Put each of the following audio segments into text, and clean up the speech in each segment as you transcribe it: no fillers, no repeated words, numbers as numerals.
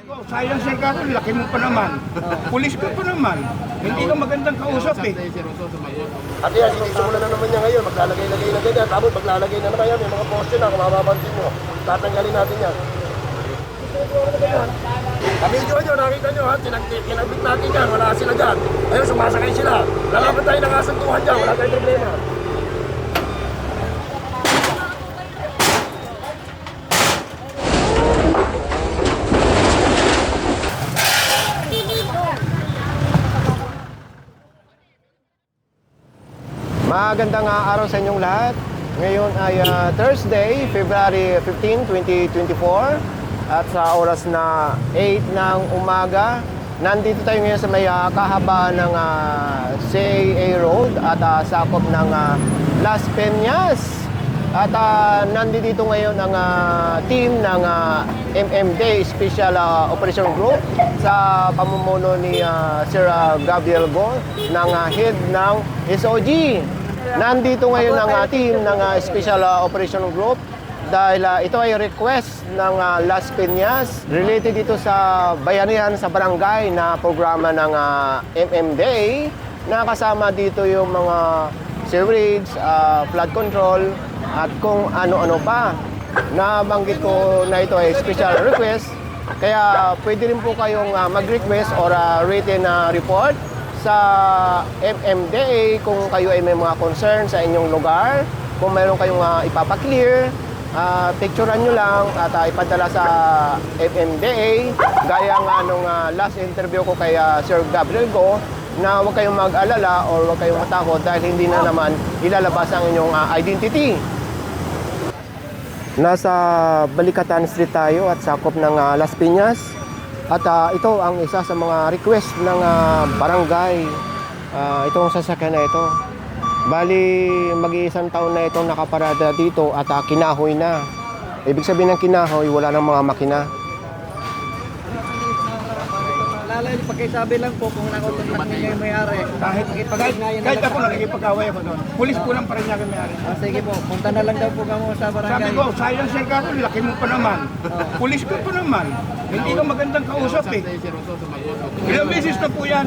ko, sayang sir ka, laki mo pa naman. Pulis ka pa naman. Hindi ka magandang kausap eh. At yan, sinisimulan na naman niya ngayon, maglalagay-lagay na ganyan. Tapos maglalagay na naman yan, may mga poste na, kung mapapansin mo. Tatanggalin natin yan. Ka-video nyo, nakita nyo ha, tinabit natin yan, wala sila dyan. Ayun, sumasakay sila. Lalaban tayo ng kasuntuhan dyan, wala tayong problema. Magandang araw sa inyong lahat. Ngayon ay Thursday, February 15, 2024 at sa oras na 8 ng umaga. Nandito tayo ngayon sa may kahabaan ng CAA Road at sakop ng Las Peñas. At nandito ngayon ang team ng MMD Special Operation Group sa pamumuno ni Sir Gabriel Go ng head ng SOG. Nandito ngayon ang team ng Special Operation Group dahil ito ay request ng Las Peñas related dito sa bayanihan sa barangay na programa ng MMDA na kasama dito yung mga sewerage, flood control at kung ano-ano pa. Nabanggit ko na ito ay special request kaya pwede rin po kayong mag-request or written report sa MMDA kung kayo ay may mga concern sa inyong lugar, kung mayroon kayong ipapaklear, picturean nyo lang at ipadala sa MMDA gaya nga nung last interview ko kay Sir Gabriel Go na huwag kayong mag-alala or huwag kayong matakot dahil hindi na naman ilalabas ang inyong identity. Nasa Balikatan Street tayo at sakop ng Las Peñas. At ito ang isa sa mga request ng barangay. Itong sasakyan na ito. Bali, mag-iisang taon na itong nakaparada dito at kinahoy na. Ibig sabihin ng kinahoy, wala ng mga makina. Pakisabi lang po kung nakukontak niyo yung may-ari. Kahit ako nakikipag-away ako doon. Pulis po lang pa rin niya kay may-ari. Sige po, punta na lang daw po kamo sa barangay. Sabi ko, sayang sir ka, laki mo pa naman. Pulis ka pa naman. Hindi ka magandang kausap eh. Ilang beses na po yan.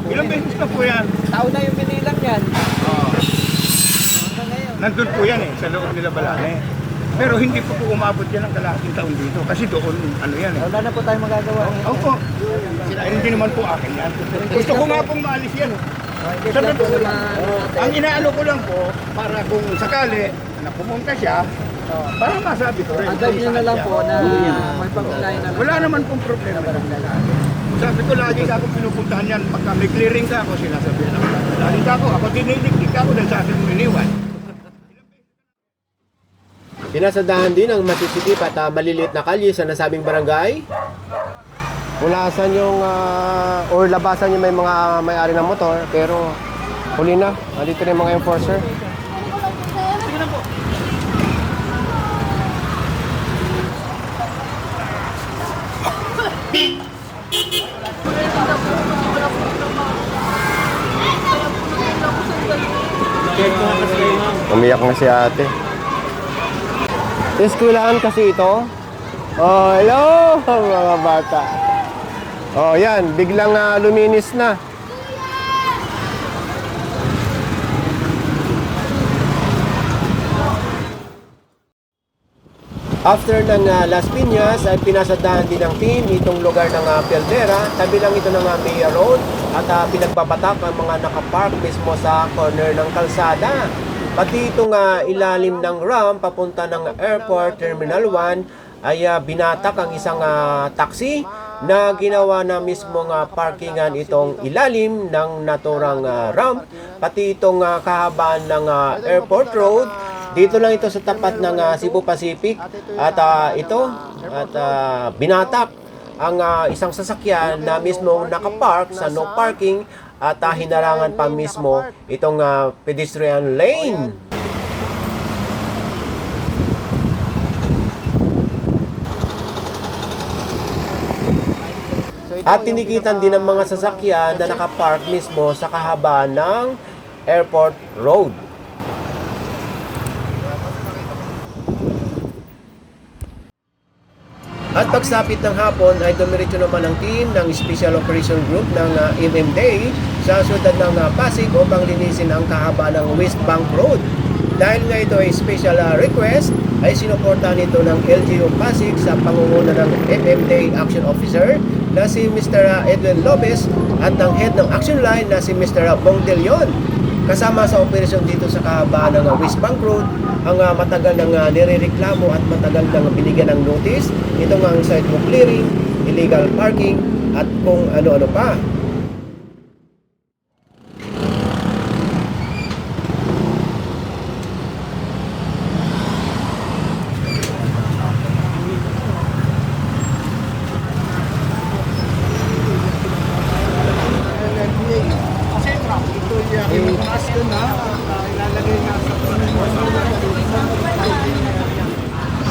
Ilang beses na po yan. Tao na yung binilang yan. Nandun po yan eh, sa loob nila Balane. Pero hindi po umabot yan ng kalahating taon dito. Kasi doon, ano yan eh. Wala na po tayo magagawa. Opo. Hindi naman po akin yan. Gusto ko nga pong maalis yan. Sabi ko lang, ang inaano ko lang po, para kung sakali na pumunta siya, para masabi ko rin. Agad nyo na lang po na may pag-unahin na lang. Wala naman pong problema. Sabi ko lagi ka akong pinupuntahan yan. Pagka may clearing ka ako, sinasabihan ako. Lagi ka ako dinilig ako dahil sa akin mo iniwan. Pinasadahan din ang matisikip at maliliit na kalye sa nasabing barangay. Ulasan yung or labasan yung may mga may-ari ng motor pero huli na. Dito rin mga enforcer. Umiyak na si ate. Eskwilahan kasi ito. Oh, hello mga bata. Oh, yan, biglang luminis na. After ng Las Piñas ay pinasadahan din ng team itong lugar ng Peldera. Tabi lang ito ng Mayor Road at pinagpapatak ang mga nakapark mismo sa corner ng kalsada. Pati itong ilalim ng ramp papunta ng Airport Terminal 1 ay binatak ang isang taxi na ginawa na mismong parkingan itong ilalim ng naturang ramp. Pati itong kahabaan ng Airport Road. Dito lang ito sa tapat ng Cebu Pacific at binatak ang isang sasakyan na mismong nakapark sa no parking at hinarangan pa mismo itong pedestrian lane. At tinikitan din ng mga sasakyan na nakapark mismo sa kahabaan ng Airport Road. At pagsapit ng hapon ay dumiretso naman ang team ng Special Operation Group ng MMDA sa siyudad ng Pasig upang linisin ang kahaba ng West Bank Road. Dahil nga ito ay special request, ay sinuportahan ito ng LGU Pasig sa pangunguna ng MMDA Action Officer na si Mr. Edwin Lopez at ang head ng Action Line na si Mr. Bong De Leon. Kasama sa operasyon dito sa kahabaan ng West Bank Road, ang matagal nang nirereklamo at matagal nang binigyan ng notice, ito nga ang sidewalk clearing, illegal parking, at kung ano-ano pa. Kasi ito yung mataas yun na ilalagay nga sa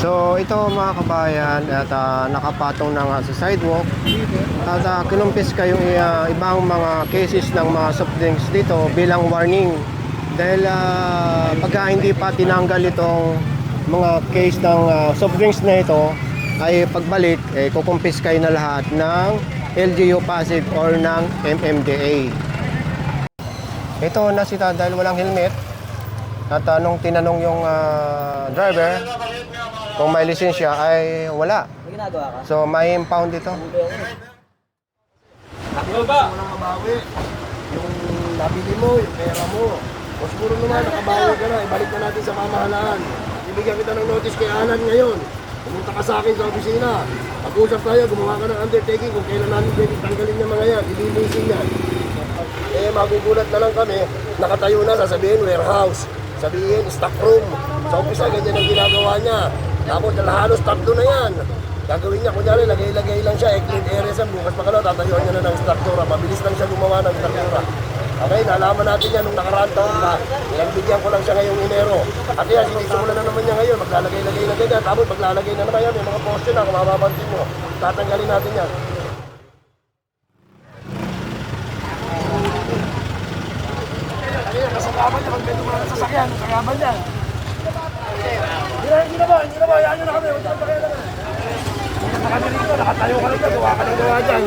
So ito mga kabayan at nakapatong na nga sa sidewalk at kinumpis kayong ibang mga cases ng mga soft drinks dito bilang warning dahil pagka hindi pa tinanggal itong mga case ng soft drinks na ito ay pagbalik kukumpis kayo na lahat ng LGU Pasig or ng MMDA. Ito nasita dahil walang helmet at nung tinanong yung driver kung may lisensya ay wala. May ginagawa ka? So may impound ito. Ano ba? Walang mabawi. Yung nabili mo, yung pera mo. O siguro naman, nakabawi ka na. Ibalik na natin sa pamahalaan. Ibigyan kita ng notice kay Alan ngayon. Pumunta ka sa akin sa opisina. Pag-usap tayo, gumawa ka ng undertaking kung kailan namin pwede tanggalin yung mga yan. Ililisin yan. Eh, magugulat na lang kami. Nakatayo na, sasabihin warehouse. Sabihin, stock room. Sa opisina, ganyan ang ginagawa niya. Tapos halos tatlo na yan. Gagawin niya, kunyari, lagay-lagay lang siya, clean area sa bukas pa kalaw, tatayuan niya na ng struktura. Mabilis lang siya gumawa ng struktura. Okay, nalaman natin yan nung nakaraan taon na. Bigyan ko lang siya ngayong Enero. At yan, sinisimulan na naman niya ngayon. Maglalagay-lagay na ganyan. Tapos maglalagay na naman yan. May mga poste na, kung mapapansin mo. Tatanggalin natin yan. Kaya kasagaban niya, pag may dumaan sa sasakyan, kasagaban niya. Hindi na ba, yan nyo na kami, huwag na kami naman. Hindi na kami rito, nakatayo ka lang dyan, gawa ka ng gawa dyan.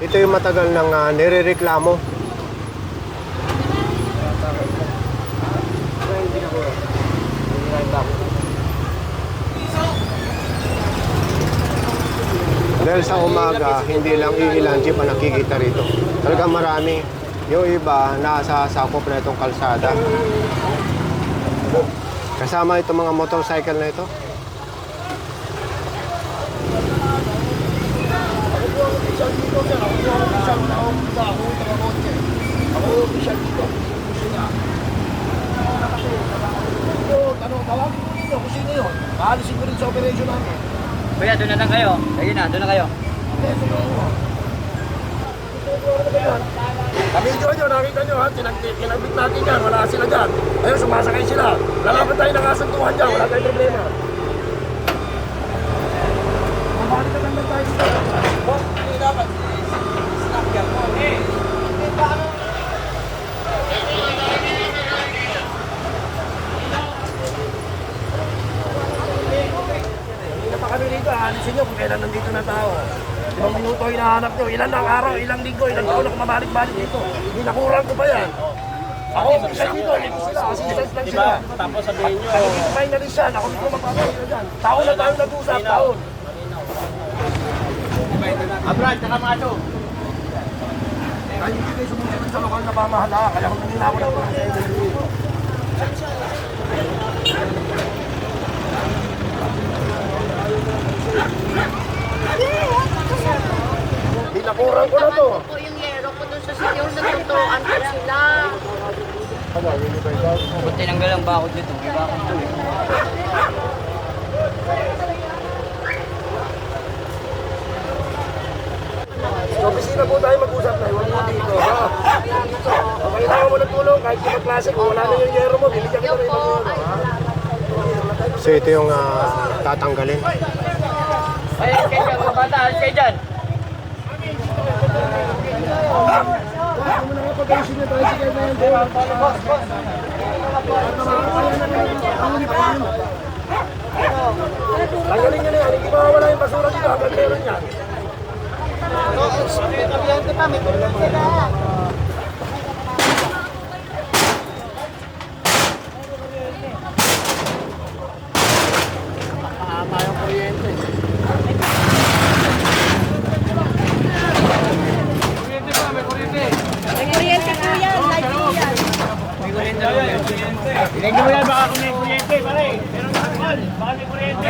Ito yung matagal nang nirereklamo. Dahil sa umaga, hindi lang iilan jeep ang nakikita rito. Talagang marami. Yung iba, nasa sakop na itong kalsada. Kasama itong mga motorcycle na ito. Tawagin ko ninyo kung sino yun. Maalisin ko rin sa operation namin. Kuya, doon na lang kayo. Ayun na, doon na kayo. Kami nyo, nakita nyo ha, tinagbit natin yan, wala sila dyan. Ayun, sumasakay sila. Lalaban tayo ng kasunduhan dyan, wala tayong problema. Mabalik na lang tayo dito. Hindi dapat. Stop yan mo. Hindi na pa kami rito, alisin nyo kung kailan nandito na tao. 5 minuto hinahanap nyo, ilan ang araw, ilang linggo, ilang taon na kumabalik-balik dito. Hindi nakurang ko pa yan. Ako, isa dito, ito sila, assistant lang sila. Tapos sabihin nyo. Ako dito finalist yan, ako dito magpapalito na dyan. Taon na tayo nag-usap, taon. Abrad, saka macho. Kaya hindi kayo sumusunod sa lokal na pamahalaan, kaya kung hindi na ako nagpunta sa LGU. Hindi nakurang ko na to. Po yung yero ko dun sa sityo, nagtuturoan ko sila. Kung tinanggal ang bakod dito, may bakod to eh. Sa opisina po tayo mag-usap na, huwag mo dito, ha? Kung kailangan mo ng tulong, kahit yung klase, kung wala na yung yero mo, bibigyan kita rin ng yero, ha? So ito yung tatanggalin. Ay, kayo dyan, mga bata, alis kayo dyan. Ano mo na nga pag-ayusin na tricycle na yan, Dave? Tanggalin nyo na yan, hindi mawawala yung basura dito hanggang meron yan. Hindi mo yan, baka kung may kuryente, pare. Pero nakakal, baka may kuryente.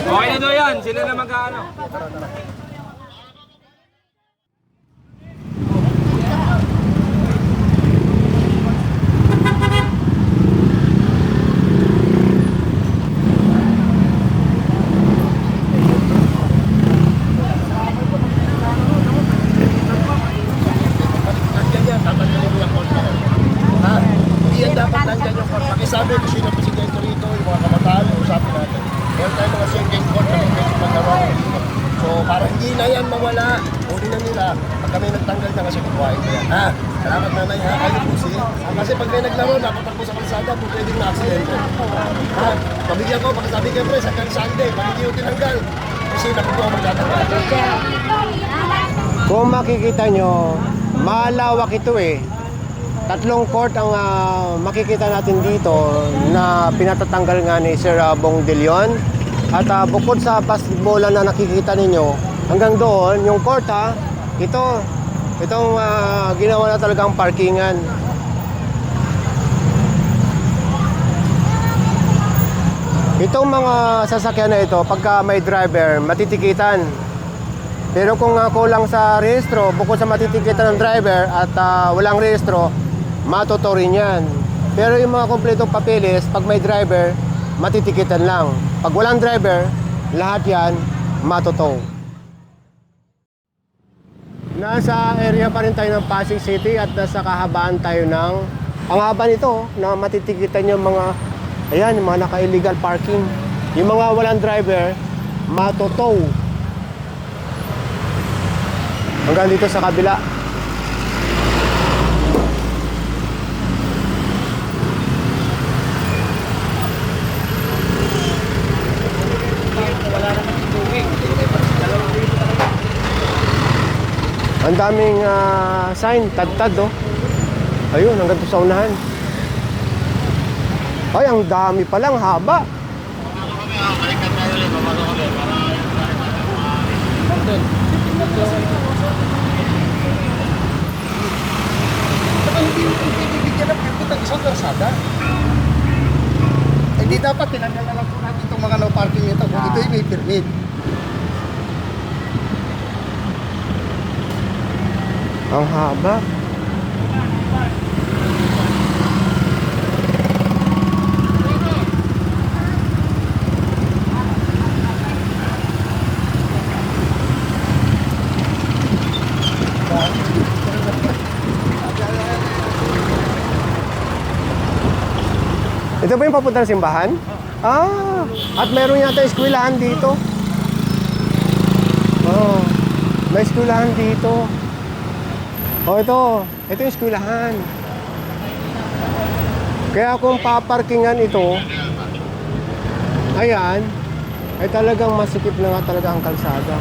Okay na daw yan, sila na magkaano. Ha? Hindi yan dapat nandyan yung court. Pakisabi kung sino presidente rito, yung mga kabataan, usapin natin. Meron tayo mga single court na may pagkaroon dito. So, para hindi na yan mawala, huli na nila, pag kami nagtanggal na kasi kukuhain ko yan. Ha? Salamat nanay ha, kayo po siya. Kasi pag may naglaro, napatakbo sa kalsada, kung pwedeng na-aksidente. Ha? Pabigyan ko, pakisabi kayo pre, hanggang Sunday, pag hindi yung tinanggal, kasi nakukuha magtatanggal. Kung makikita nyo, malawak ito eh. Tatlong court ang makikita natin dito na pinatatanggal nga ni Sir Bong De Leon. At bukod sa basketball na nakikita ninyo, hanggang doon, yung court itong ginawa na talagang parkingan. Itong mga sasakyan na ito, pagka may driver, matitikitan. Pero kung kulang sa rehistro, bukod sa matitikitan ng driver at walang rehistro, matoto rin yan. Pero yung mga kompletong papeles, pag may driver, matitikitan lang. Pag walang driver, lahat yan matoto. Nasa area pa rin tayo ng Pasig City at nasa kahabaan tayo ng ang haba nito na matitikitan yung mga ayan, yung mga naka-illegal parking. Yung mga walang driver, matoto. Hanggang dito sa kabila. Ang daming sign, tad-tad oh. Ayun, hanggang doon sa unahan. Ay, ang dami palang, haba. Hindi dapat tinanggal na lang po natin itong mga no parking nito kung ito'y may permit. Ang haba. Ito ba yung papuntang simbahan? Ah, at meron yata eskwelahan dito. Oh, may eskwelahan dito. Oh, ito yung eskwelahan. Kaya kung paparkingan ito, ayan, ay talagang masikip na nga talaga ang kalsada.